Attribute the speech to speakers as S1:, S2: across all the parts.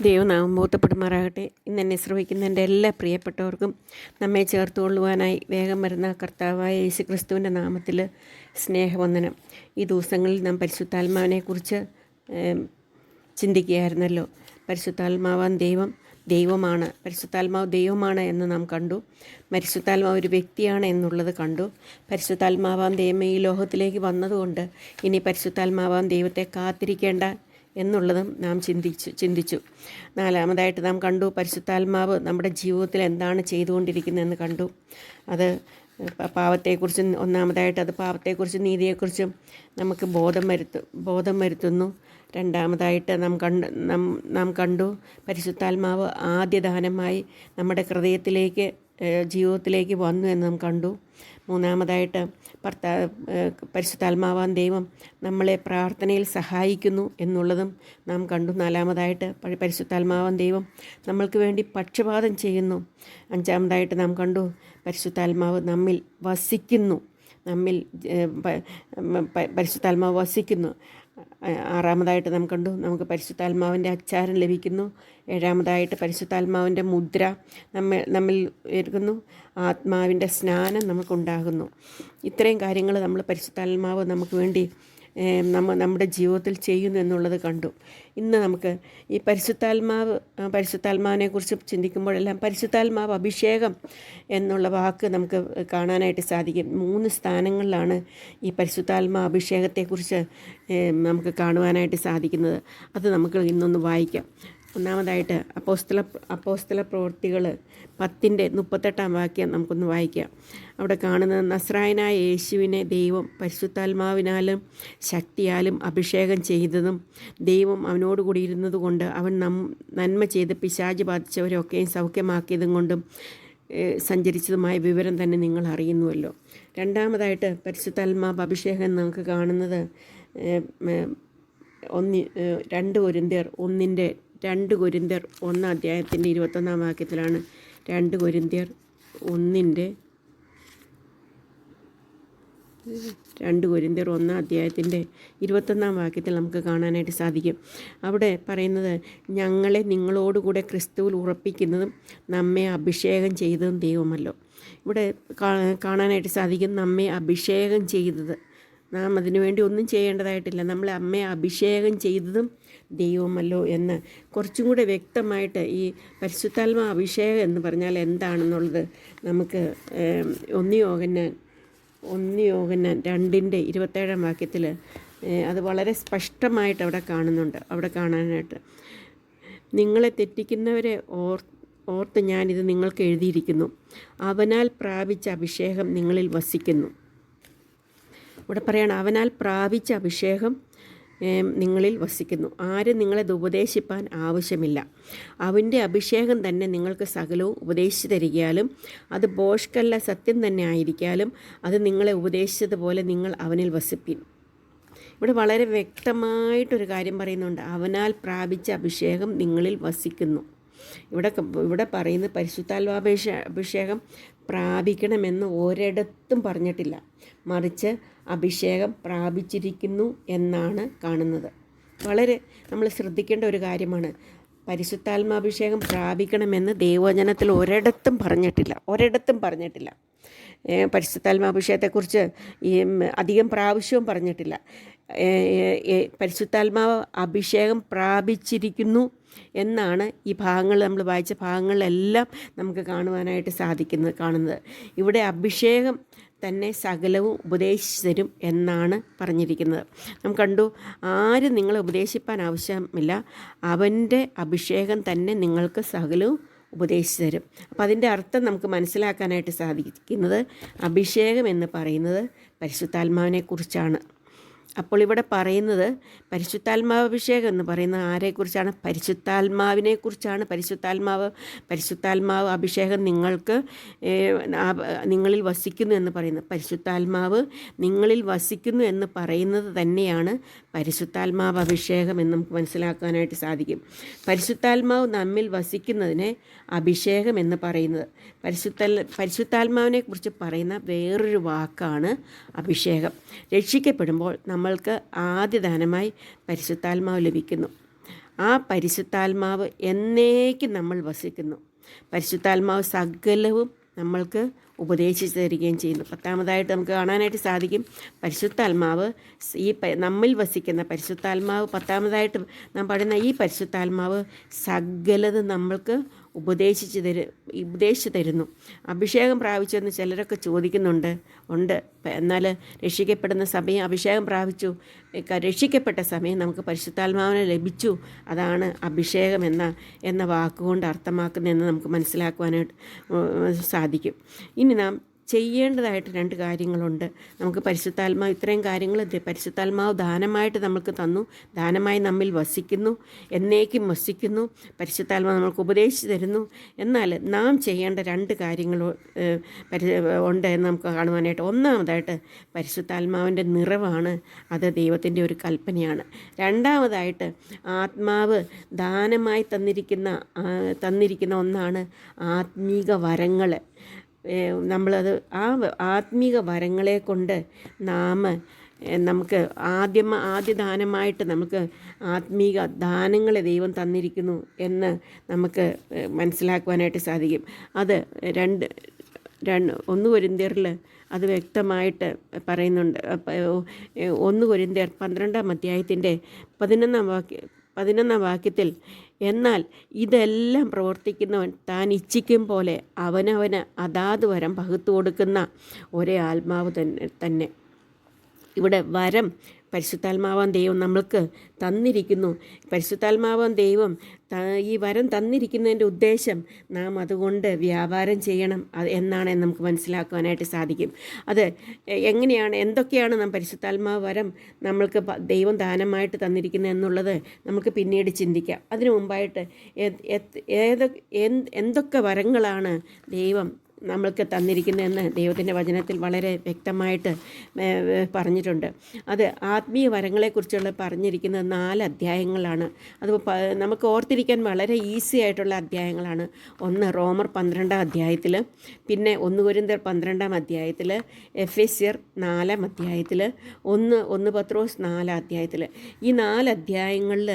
S1: ദൈവനാമം മഹത്വപ്പെടുമാറാകട്ടെ. ഇന്ന് എന്നെ ശ്രവിക്കുന്ന എൻ്റെ എല്ലാ പ്രിയപ്പെട്ടവർക്കും നമ്മെ ചേർത്തുകൊള്ളുവാനായി വേഗം വരുന്ന കർത്താവായ യേശുക്രിസ്തുവിൻ്റെ നാമത്തിൽ സ്നേഹവന്ദനം. ഈ ദിവസങ്ങളിൽ നാം പരിശുദ്ധാത്മാവിനെക്കുറിച്ച് ചിന്തിക്കുകയായിരുന്നല്ലോ. പരിശുദ്ധാത്മാവാൻ ദൈവമാണ്, പരിശുദ്ധാത്മാവ് ദൈവമാണ് എന്ന് നാം കണ്ടു. പരിശുദ്ധാത്മാവ് ഒരു വ്യക്തിയാണ് എന്നുള്ളത് കണ്ടു. പരിശുദ്ധാത്മാവാൻ ദൈവം ഈ ലോകത്തിലേക്ക് വന്നതുകൊണ്ട് ഇനി പരിശുദ്ധാത്മാവാൻ ദൈവത്തെ കാത്തിരിക്കേണ്ട എന്നുള്ളതും നാം ചിന്തിച്ചു. നാലാമതായിട്ട് നാം കണ്ടു, പരിശുദ്ധാത്മാവ് നമ്മുടെ ജീവിതത്തിൽ എന്താണ് ചെയ്തുകൊണ്ടിരിക്കുന്നതെന്ന് കണ്ടു. അത് പാവത്തെക്കുറിച്ചും ഒന്നാമതായിട്ട് അത് പാവത്തെക്കുറിച്ചും നീതിയെക്കുറിച്ചും നമുക്ക് ബോധം വരുത്തുന്നു. രണ്ടാമതായിട്ട് നാം കണ്ടു പരിശുദ്ധാത്മാവ് ആദ്യദാനമായി നമ്മുടെ ഹൃദയത്തിലേക്ക് ജീവിതത്തിലേക്ക് വന്നു എന്ന് നാം കണ്ടു. മൂന്നാമതായിട്ട് പരിശുദ്ധാത്മാവാൻ ദൈവം നമ്മളെ പ്രാർത്ഥനയിൽ സഹായിക്കുന്നു എന്നുള്ളതും നാം കണ്ടു. നാലാമതായിട്ട് പരിശുദ്ധാത്മാവാൻ ദൈവം നമ്മൾക്ക് വേണ്ടി പക്ഷപാതം ചെയ്യുന്നു. അഞ്ചാമതായിട്ട് നാം കണ്ടു പരിശുദ്ധാത്മാവ് നമ്മിൽ വസിക്കുന്നു. പരിശുദ്ധാത്മാവ് വസിക്കുന്നു. ആറാമതായിട്ട് നാം കണ്ടു നമുക്ക് പരിശുദ്ധാത്മാവിൻ്റെ അച്ചാരം ലഭിക്കുന്നു. ഏഴാമതായിട്ട് പരിശുദ്ധാത്മാവിൻ്റെ മുദ്ര നമ്മിൽ ഏൽക്കുന്നു. ആത്മാവിൻ്റെ സ്നാനം നമുക്കുണ്ടാകുന്നു. ഇത്രയും കാര്യങ്ങൾ നമ്മൾ പരിശുദ്ധാത്മാവ് നമുക്ക് വേണ്ടി നമ്മുടെ ജീവിതത്തിൽ ചെയ്യുന്നു എന്നുള്ളത് കണ്ടു. ഇന്ന് നമുക്ക് ഈ പരിശുദ്ധാത്മാവിനെക്കുറിച്ച് ചിന്തിക്കുമ്പോഴെല്ലാം പരിശുദ്ധാത്മാവ് അഭിഷേകം എന്നുള്ള വാക്ക് നമുക്ക് കാണാനായിട്ട് സാധിക്കും. 3 സ്ഥാനങ്ങളിലാണ് ഈ പരിശുദ്ധാത്മാ അഭിഷേകത്തെക്കുറിച്ച് നമുക്ക് കാണുവാനായിട്ട് സാധിക്കുന്നത്. അത് നമുക്ക് ഇന്നൊന്ന് വായിക്കാം. ഒന്നാമതായിട്ട് അപ്പോസ്തല പ്രവൃത്തികൾ 10:38 നമുക്കൊന്ന് വായിക്കാം. അവിടെ കാണുന്നത്, നസ്രായനായ യേശുവിനെ ദൈവം പരിശുദ്ധാത്മാവിനാലും ശക്തിയാലും അഭിഷേകം ചെയ്തതും ദൈവം അവനോടുകൂടി ഇരുന്നത് കൊണ്ട് അവൻ നന്മ ചെയ്ത് പിശാച് ബാധിച്ചവരെയൊക്കെയും സൗഖ്യമാക്കിയതും കൊണ്ടും സഞ്ചരിച്ചതുമായ വിവരം തന്നെ നിങ്ങൾ അറിയുന്നുവല്ലോ. രണ്ടാമതായിട്ട് പരിശുദ്ധാത്മാവ് അഭിഷേകം നമുക്ക് കാണുന്നത് 2 കൊരിന്ത്യർ 1:21 2 കൊരിന്ത്യർ 1:21 നമുക്ക് കാണാനായിട്ട് സാധിക്കും. അവിടെ പറയുന്നത്, ഞങ്ങളെ നിങ്ങളോടുകൂടെ ക്രിസ്തുവിൽ ഉറപ്പിക്കുന്നതും നമ്മെ അഭിഷേകം ചെയ്തതും ദൈവമല്ലോ. ഇവിടെ കാണാനായിട്ട് സാധിക്കും, നമ്മെ അഭിഷേകം ചെയ്തത്. നാം അതിനുവേണ്ടി ഒന്നും ചെയ്യേണ്ടതായിട്ടില്ല. നമ്മളെ അമ്മയെ അഭിഷേകം ചെയ്തതും ദൈവമല്ലോ എന്ന് കുറച്ചും കൂടെ വ്യക്തമായിട്ട് ഈ പരിശുദ്ധാത്മാ അഭിഷേകം എന്ന് പറഞ്ഞാൽ എന്താണെന്നുള്ളത് നമുക്ക് 1 യോഹന്നാൻ 2:27 അത് വളരെ സ്പഷ്ടമായിട്ട് അവിടെ കാണാനായിട്ട്, നിങ്ങളെ തെറ്റിക്കുന്നവരെ ഓർത്ത് ഞാനിത് നിങ്ങൾക്ക് എഴുതിയിരിക്കുന്നു. അവനാൽ പ്രാപിച്ച അഭിഷേകം നിങ്ങളിൽ വസിക്കുന്നു. ഇവിടെ പറയണം, അവനാൽ പ്രാപിച്ച അഭിഷേകം നിങ്ങളിൽ വസിക്കുന്നു. ആരും നിങ്ങളെ ഉപദേശിപ്പാൻ ആവശ്യമില്ല. അവൻ്റെ അഭിഷേകം തന്നെ നിങ്ങൾക്ക് സകലവും ഉപദേശിച്ചു തരികയാലും അത് ഭോഷ്കല്ല, സത്യം തന്നെ ആയിരിക്കാലും അത് നിങ്ങളെ ഉപദേശിച്ചതുപോലെ നിങ്ങൾ അവനിൽ വസിപ്പിൻ. ഇവിടെ വളരെ വ്യക്തമായിട്ടൊരു കാര്യം പറയുന്നുണ്ട്, അവനാൽ പ്രാപിച്ച അഭിഷേകം നിങ്ങളിൽ വസിക്കുന്നു. ഇവിടെ പറയുന്ന അഭിഷേകം പ്രാപിക്കണമെന്ന് ഒരിടത്തും പറഞ്ഞിട്ടില്ല, മറിച്ച് അഭിഷേകം പ്രാപിച്ചിരിക്കുന്നു എന്നാണ് കാണുന്നത്. വളരെ നമ്മൾ ശ്രദ്ധിക്കേണ്ട ഒരു കാര്യമാണ്. പരിശുദ്ധാത്മാഭിഷേകം പ്രാപിക്കണമെന്ന് ദൈവവചനത്തിൽ ഒരിടത്തും പറഞ്ഞിട്ടില്ല. പരിശുദ്ധാത്മാഭിഷേകത്തെക്കുറിച്ച് അധികം പ്രാവശ്യവും പറഞ്ഞിട്ടില്ല. പരിശുദ്ധാത്മാവ് അഭിഷേകം പ്രാപിച്ചിരിക്കുന്നു എന്നാണ് ഈ ഭാഗങ്ങൾ, നമ്മൾ വായിച്ച ഭാഗങ്ങളിലെല്ലാം നമുക്ക് കാണുവാനായിട്ട് കാണുന്നത്. ഇവിടെ അഭിഷേകം തന്നെ സകലവും ഉപദേശിച്ചു തരും എന്നാണ് പറഞ്ഞിരിക്കുന്നത്. നാം കണ്ടു, ആരും നിങ്ങളെ ഉപദേശിപ്പാൻ ആവശ്യമില്ല, അവൻ്റെ അഭിഷേകം തന്നെ നിങ്ങൾക്ക് സകലവും ഉപദേശിച്ചു തരും. അപ്പോൾ അതിൻ്റെ അർത്ഥം നമുക്ക് മനസ്സിലാക്കാനായിട്ട് സാധിക്കുന്നത്, അഭിഷേകം എന്ന് പറയുന്നത് പരിശുദ്ധാത്മാവിനെക്കുറിച്ചാണ്. അപ്പോൾ ഇവിടെ പറയുന്നത് പരിശുദ്ധാത്മാഭിഷേകം എന്ന് പറയുന്നത് ആരെക്കുറിച്ചാണ്? പരിശുദ്ധാത്മാവിനെക്കുറിച്ചാണ്. പരിശുദ്ധാത്മാവ് അഭിഷേകം നിങ്ങളിൽ വസിക്കുന്നു എന്ന് പറയുന്നത്. പരിശുദ്ധാത്മാവ് നിങ്ങളിൽ വസിക്കുന്നു എന്ന് പറയുന്നത് തന്നെയാണ് പരിശുദ്ധാത്മാവ് അഭിഷേകം എന്ന് നമുക്ക് മനസ്സിലാക്കാനായിട്ട് സാധിക്കും. പരിശുദ്ധാത്മാവ് നമ്മിൽ വസിക്കുന്നതിനെ അഭിഷേകം എന്ന് പറയുന്നത്. പരിശുദ്ധാത്മാവിനെ കുറിച്ച് പറയുന്ന വേറൊരു വാക്കാണ് അഭിഷേകം. രക്ഷിക്കപ്പെടുമ്പോൾ നമ്മൾക്ക് ആദ്യദാനമായി പരിശുദ്ധാത്മാവ് ലഭിക്കുന്നു. ആ പരിശുദ്ധാത്മാവ് എന്നേക്കും നമ്മൾ വസിക്കുന്നു. പരിശുദ്ധാത്മാവ് സകലവും നമ്മൾക്ക് ഉപദേശിച്ചു തരികയും ചെയ്യുന്നു. 10ാമതായിട്ട് നമുക്ക് കാണാനായിട്ട് സാധിക്കും, പരിശുദ്ധാത്മാവ് നമ്മിൽ വസിക്കുന്ന പരിശുദ്ധാത്മാവ് 10ാമതായിട്ട് നാം പറയുന്ന ഈ പരിശുദ്ധാത്മാവ് സകലതും നമ്മൾക്ക് ഉപദേശിച്ചു തരുന്നു. അഭിഷേകം പ്രാപിച്ചെന്ന് ചിലരൊക്കെ ചോദിക്കുന്നുണ്ട്. എന്നാൽ രക്ഷിക്കപ്പെടുന്ന സമയം അഭിഷേകം പ്രാപിച്ചു, രക്ഷിക്കപ്പെട്ട സമയം നമുക്ക് പരിശുദ്ധാത്മാവിനെ ലഭിച്ചു. അതാണ് അഭിഷേകം എന്ന വാക്കുകൊണ്ട് അർത്ഥമാക്കുന്നതെന്ന് നമുക്ക് മനസ്സിലാക്കുവാനായിട്ട് സാധിക്കും. ഇനി നാം ചെയ്യേണ്ടതായിട്ട് 2 കാര്യങ്ങളുണ്ട്. നമുക്ക് പരിശുദ്ധാത്മാവ് ഇത്രയും കാര്യങ്ങൾ പരിശുദ്ധാത്മാവ് ദാനമായിട്ട് നമുക്ക് തന്നു, ദാനമായി നമ്മിൽ വസിക്കുന്നു, എന്നേക്കും വസിക്കുന്നു. പരിശുദ്ധാത്മാവ് നമുക്ക് ഉപദേശിച്ചു തരുന്നു. എന്നാൽ നാം ചെയ്യേണ്ട 2 കാര്യങ്ങൾ ഉണ്ട് എന്ന് നമുക്ക് കാണുവാനായിട്ട്. 1ാമതായിട്ട് പരിശുദ്ധാത്മാവിൻ്റെ നിറവാണ്, അത് ദൈവത്തിൻ്റെ ഒരു കൽപ്പനയാണ്. 2ാമതായിട്ട് ആത്മാവ് ദാനമായി തന്നിരിക്കുന്ന ഒന്നാണ് ആത്മീക വരങ്ങൾ. നമ്മളത് ആത്മീക വരങ്ങളെ കൊണ്ട് നമുക്ക് ആദ്യ ദാനമായിട്ട് നമുക്ക് ആത്മീക ദാനങ്ങളെ ദൈവം തന്നിരിക്കുന്നു എന്ന് നമുക്ക് മനസ്സിലാക്കുവാനായിട്ട് സാധിക്കും. അത് 1 കൊരിന്ത്യരിൽ അത് വ്യക്തമായിട്ട് പറയുന്നുണ്ട്. 1 കൊരിന്ത്യർ 12ാം അധ്യായത്തിൻ്റെ 11ാം വാക്യത്തിൽ, എന്നാൽ ഇതെല്ലാം പ്രവർത്തിക്കുന്നവൻ താൻ ഇച്ഛിക്കും പോലെ അവനവന് അതാത് വരം പകുത്തു കൊടുക്കുന്ന ഒരേ ആത്മാവ് തന്നെ. ഇവിടെ വരം പരിശുദ്ധാത്മാവാൻ ദൈവം നമ്മൾക്ക് തന്നിരിക്കുന്നു. പരിശുദ്ധാത്മാവാൻ ദൈവം ഈ വരം തന്നിരിക്കുന്നതിൻ്റെ ഉദ്ദേശം നാം അതുകൊണ്ട് വ്യാപാരം ചെയ്യണം എന്നാണ് നമുക്ക് മനസ്സിലാക്കുവാനായിട്ട് സാധിക്കും. അത് എങ്ങനെയാണ്, എന്തൊക്കെയാണ് നാം പരിശുദ്ധാത്മാവ് വരം നമ്മൾക്ക് ദൈവം ദാനമായിട്ട് തന്നിരിക്കുന്നത് എന്നുള്ളത് നമുക്ക് പിന്നീട് ചിന്തിക്കാം. അതിനു മുമ്പായിട്ട് എന്തൊക്കെ വരങ്ങളാണ് ദൈവം നമ്മൾക്ക് തന്നിരിക്കുന്നതെന്ന് ദൈവത്തിൻ്റെ വചനത്തിൽ വളരെ വ്യക്തമായിട്ട് പറഞ്ഞിട്ടുണ്ട്. അത് ആത്മീയ വരങ്ങളെക്കുറിച്ചുള്ള പറഞ്ഞിരിക്കുന്നത് 4 അധ്യായങ്ങളാണ്. അത് നമുക്ക് ഓർത്തിരിക്കാൻ വളരെ ഈസി ആയിട്ടുള്ള അധ്യായങ്ങളാണ്. 1 റോമർ 12ാം അധ്യായത്തിൽ, പിന്നെ 1 കൊരിന്ത്യർ 12ാം അധ്യായത്തിൽ, എഫെസ്യർ 4ാം അധ്യായത്തിൽ, 1 പത്രോസ് 4ാം അധ്യായത്തിൽ. ഈ 4 അധ്യായങ്ങളിൽ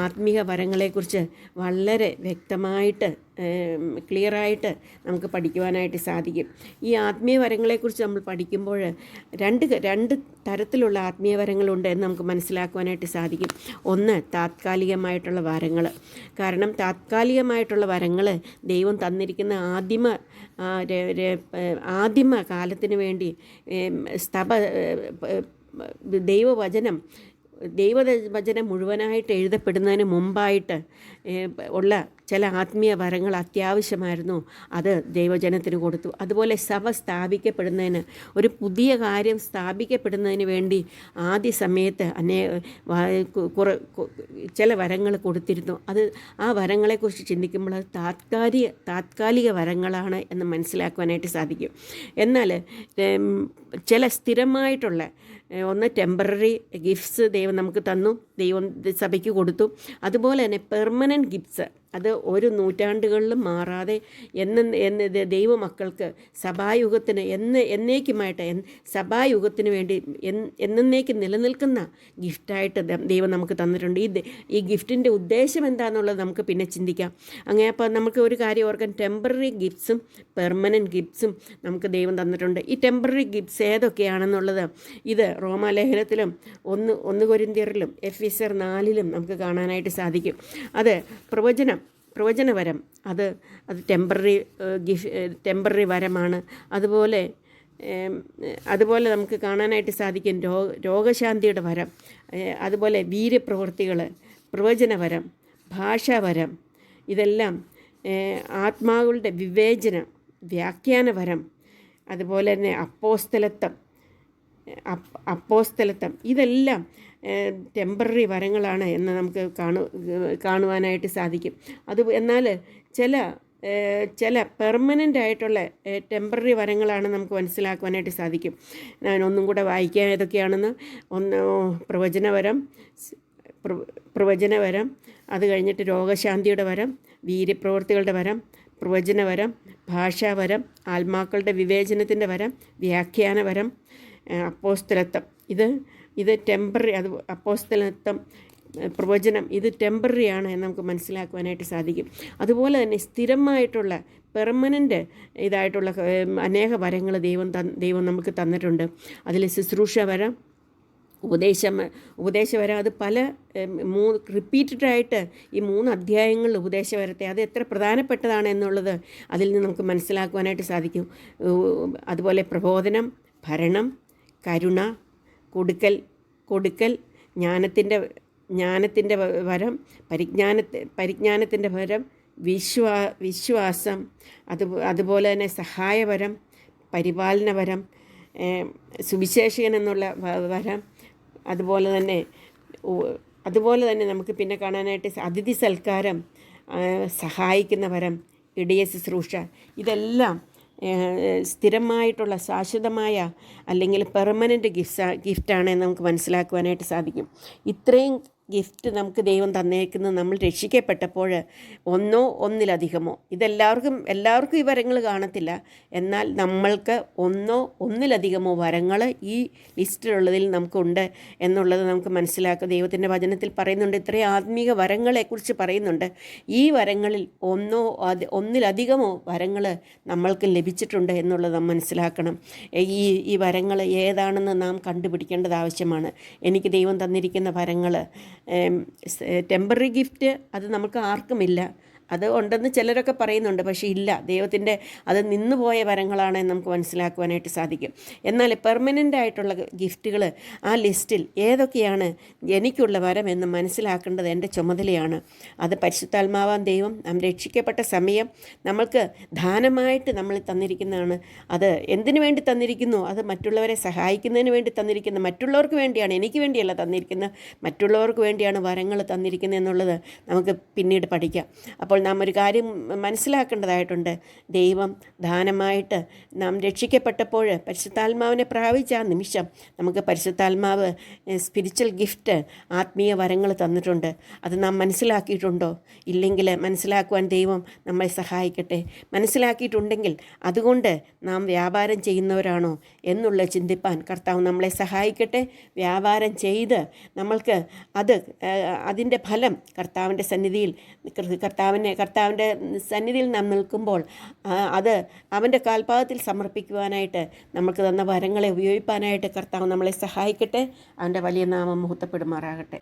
S1: ആത്മീയ വരങ്ങളെക്കുറിച്ച് വളരെ വ്യക്തമായിട്ട് ക്ലിയറായിട്ട് നമുക്ക് പഠിക്കുവാനായിട്ട് സാധിക്കും. ഈ ആത്മീയ വരങ്ങളെക്കുറിച്ച് നമ്മൾ പഠിക്കുമ്പോൾ 2 തരത്തിലുള്ള ആത്മീയ വരങ്ങളുണ്ട് എന്ന് നമുക്ക് മനസ്സിലാക്കുവാനായിട്ട് സാധിക്കും. 1 താത്കാലികമായിട്ടുള്ള വരങ്ങൾ. കാരണം താത്കാലികമായിട്ടുള്ള വരങ്ങൾ ദൈവം തന്നിരിക്കുന്ന ആദിമ കാലത്തിന് വേണ്ടി ദൈവവചനം മുഴുവനായിട്ട് എഴുതപ്പെടുന്നതിന് മുമ്പായിട്ട് ഉള്ള ചില ആത്മീയ വരങ്ങൾ അത്യാവശ്യമായിരുന്നു. അത് ദൈവജനത്തിന് കൊടുത്തു. അതുപോലെ സഭ സ്ഥാപിക്കപ്പെടുന്നതിന്, ഒരു പുതിയ കാര്യം സ്ഥാപിക്കപ്പെടുന്നതിന് വേണ്ടി ആദ്യ സമയത്ത് ചില വരങ്ങൾ കൊടുത്തിരുന്നു. ആ വരങ്ങളെക്കുറിച്ച് ചിന്തിക്കുമ്പോൾ അത് താത്കാലിക വരങ്ങളാണ് എന്ന് മനസ്സിലാക്കുവാനായിട്ട് സാധിക്കും. എന്നാൽ ചില സ്ഥിരമായിട്ടുള്ള 1 ടെമ്പററി ഗിഫ്റ്റ്സ് ദൈവം നമുക്ക് തന്നു, ദൈവം സഭയ്ക്ക് കൊടുത്തു. അതുപോലെ തന്നെ പെർമനൻറ്റ് ഗിഫ്റ്റ്സ്, അത് ഒരു നൂറ്റാണ്ടുകളിലും മാറാതെ ദൈവമക്കൾക്ക് സഭായുഗത്തിന് എന്നേക്കുമായിട്ട് സഭായുഗത്തിന് വേണ്ടി എന്നേക്കും നിലനിൽക്കുന്ന ഗിഫ്റ്റായിട്ട് ദൈവം നമുക്ക് തന്നിട്ടുണ്ട്. ഈ ഗിഫ്റ്റിൻ്റെ ഉദ്ദേശം എന്താണെന്നുള്ളത് നമുക്ക് പിന്നെ ചിന്തിക്കാം. അങ്ങനെ അപ്പോൾ നമുക്ക് ഒരു കാര്യം ഓർക്കാൻ, ടെമ്പററി ഗിഫ്റ്റ്സും പെർമനൻറ്റ് ഗിഫ്റ്റ്സും നമുക്ക് ദൈവം തന്നിട്ടുണ്ട്. ഈ ടെമ്പററി ഗിഫ്റ്റ്സ് ഏതൊക്കെയാണെന്നുള്ളത് ഇത് റോമാലേഖനത്തിലും 1 കൊരിന്ത്യരിലും എഫെസ്യർ 4ലും നമുക്ക് കാണാനായിട്ട് സാധിക്കും. അത് പ്രവചനവരം, അത് ടെമ്പററി വരമാണ്. അതുപോലെ നമുക്ക് കാണാനായിട്ട് സാധിക്കും രോഗശാന്തിയുടെ വരം, അതുപോലെ വീര്യപ്രവൃത്തികൾ, പ്രവചനവരം, ഭാഷാവരം, ഇതെല്ലാം ആത്മാക്കളുടെ വിവേചനം, വ്യാഖ്യാനവരം, അതുപോലെ തന്നെ അപ്പോസ്തലത്വം, ഇതെല്ലാം ടെമ്പററി വരങ്ങളാണ് എന്ന് നമുക്ക് കാണുവാനായിട്ട് സാധിക്കും. എന്നാൽ ചില പെർമനൻ്റ് ആയിട്ടുള്ള ടെമ്പററി വരങ്ങളാണ് നമുക്ക് മനസ്സിലാക്കുവാനായിട്ട് സാധിക്കും. ഞാൻ ഒന്നും കൂടെ വായിക്കാൻ ഏതൊക്കെയാണെന്ന്. പ്രവചനവരം, അത് കഴിഞ്ഞിട്ട് രോഗശാന്തിയുടെ വരം, വീര്യപ്രവൃത്തികളുടെ വരം, പ്രവചനവരം, ഭാഷാവരം, ആത്മാക്കളുടെ വിവേചനത്തിൻ്റെ വരം, വ്യാഖ്യാനവരം, അപ്പോസ്തലത്വം. ഇത് ടെമ്പററി, അത് അപ്പോസ്തലത്വം പ്രവചനം ഇത് ടെമ്പററി ആണ് എന്ന് നമുക്ക് മനസ്സിലാക്കുവാനായിട്ട് സാധിക്കും. അതുപോലെ തന്നെ സ്ഥിരമായിട്ടുള്ള പെർമനൻ്റ് ഇതായിട്ടുള്ള അനേക വരങ്ങൾ ദൈവം നമുക്ക് തന്നിട്ടുണ്ട്. അതിൽ ശുശ്രൂഷ വരം, ഉപദേശവരം, അത് പല റിപ്പീറ്റഡായിട്ട് ഈ 3 അധ്യായങ്ങളിൽ ഉപദേശവരത്തെ അത് എത്ര പ്രധാനപ്പെട്ടതാണ് എന്നുള്ളത് അതിൽ നിന്ന് നമുക്ക് മനസ്സിലാക്കുവാനായിട്ട് സാധിക്കും. അതുപോലെ പ്രബോധനം, ഭരണം, കരുണ, കൊടുക്കൽ, ജ്ഞാനത്തിൻ്റെ വരം, പരിജ്ഞാനത്തിൻ്റെ വരം, വിശ്വാസം, അതുപോലെ തന്നെ സഹായവരം, പരിപാലനവരം, സുവിശേഷകൻ എന്നുള്ള വരം, അതുപോലെ തന്നെ നമുക്ക് പിന്നെ കാണാനായിട്ട് അതിഥി സൽക്കാരം, സഹായിക്കുന്ന വരം, ഇടയ ശുശ്രൂഷ, ഇതെല്ലാം സ്ഥിരമായിട്ടുള്ള ശാശ്വതമായ അല്ലെങ്കിൽ പെർമനൻ്റ് ഗിഫ്റ്റാണെന്ന് നമുക്ക് മനസ്സിലാക്കുവാനായിട്ട് സാധിക്കും. ഇത്രയും ഗിഫ്റ്റ് നമുക്ക് ദൈവം തന്നേക്കുന്നത് നമ്മൾ രക്ഷിക്കപ്പെട്ടപ്പോൾ ഒന്നിലധികമോ, എല്ലാവർക്കും ഈ വരങ്ങൾ കാണത്തില്ല. എന്നാൽ നമ്മൾക്ക് ഒന്നിലധികമോ വരങ്ങൾ ഈ ലിസ്റ്റിലുള്ളതിൽ നമുക്കുണ്ട് എന്നുള്ളത് നമുക്ക് മനസ്സിലാക്കുക. ദൈവത്തിൻ്റെ വചനത്തിൽ പറയുന്നുണ്ട്, ഇത്രയും ആത്മീക വരങ്ങളെക്കുറിച്ച് പറയുന്നുണ്ട്. ഈ വരങ്ങളിൽ ഒന്നിലധികമോ വരങ്ങൾ നമ്മൾക്ക് ലഭിച്ചിട്ടുണ്ട് എന്നുള്ളത് നാം മനസ്സിലാക്കണം. ഈ വരങ്ങൾ ഏതാണെന്ന് നാം കണ്ടുപിടിക്കേണ്ടത് ആവശ്യമാണ്. എനിക്ക് ദൈവം തന്നിരിക്കുന്ന വരങ്ങൾ ടെമ്പററി ഗിഫ്റ്റ് അത് നമുക്ക് ആർക്കുമില്ല. അത് ഉണ്ടെന്ന് ചിലരൊക്കെ പറയുന്നുണ്ട്, പക്ഷേ ഇല്ല, ദൈവത്തിൻ്റെ അത് നിന്നുപോയ വരങ്ങളാണെന്ന് നമുക്ക് മനസ്സിലാക്കുവാനായിട്ട് സാധിക്കും. എന്നാൽ പെർമനൻ്റ് ആയിട്ടുള്ള ഗിഫ്റ്റുകൾ ആ ലിസ്റ്റിൽ ഏതൊക്കെയാണ് എനിക്കുള്ള വരം എന്ന് മനസ്സിലാക്കേണ്ടത് എൻ്റെ ചുമതലയാണ്. അത് പരിശുദ്ധാത്മാവാൻ ദൈവം നാം രക്ഷിക്കപ്പെട്ട സമയം നമ്മൾക്ക് ദാനമായിട്ട് നമ്മൾ തന്നിരിക്കുന്നതാണ്. അത് എന്തിനു വേണ്ടി തന്നിരിക്കുന്നു? അത് മറ്റുള്ളവരെ സഹായിക്കുന്നതിന് വേണ്ടി തന്നിരിക്കുന്നു, മറ്റുള്ളവർക്ക് വേണ്ടിയാണ്, എനിക്ക് വേണ്ടിയല്ല തന്നിരിക്കുന്നത്, മറ്റുള്ളവർക്ക് വേണ്ടിയാണ് വരങ്ങൾ തന്നിരിക്കുന്നത് എന്നുള്ളത് നമുക്ക് പിന്നീട് പഠിക്കാം. അപ്പോൾ നാം ഒരു കാര്യം മനസ്സിലാക്കേണ്ടതായിട്ടുണ്ട്. ദൈവം ദാനമായിട്ട് നാം രക്ഷിക്കപ്പെട്ടപ്പോൾ പരിശുദ്ധാത്മാവിനെ പ്രാപിച്ച ആ നിമിഷം നമുക്ക് പരിശുദ്ധാത്മാവ് സ്പിരിച്വൽ ഗിഫ്റ്റ്, ആത്മീയ വരങ്ങൾ തന്നിട്ടുണ്ട്. അത് നാം മനസ്സിലാക്കിയിട്ടുണ്ടോ? ഇല്ലെങ്കിൽ മനസ്സിലാക്കുവാൻ ദൈവം നമ്മളെ സഹായിക്കട്ടെ. മനസ്സിലാക്കിയിട്ടുണ്ടെങ്കിൽ അതുകൊണ്ട് നാം വ്യാപാരം ചെയ്യുന്നവരാണോ എന്നുള്ള ചിന്തിപ്പാൻ കർത്താവ് നമ്മളെ സഹായിക്കട്ടെ. വ്യാപാരം ചെയ്ത് നമ്മൾക്ക് അതിൻ്റെ ഫലം കർത്താവിൻ്റെ സന്നിധിയിൽ നാം നിൽക്കുമ്പോൾ അത് അവൻ്റെ കാൽപാദത്തിൽ സമർപ്പിക്കുവാനായിട്ട് നമുക്ക് തന്ന വരങ്ങളെ ഉപയോഗിക്കാനായിട്ട് കർത്താവ് നമ്മളെ സഹായിക്കട്ടെ. അവൻ്റെ വലിയ നാമം മഹത്വപ്പെടുമാറാകട്ടെ.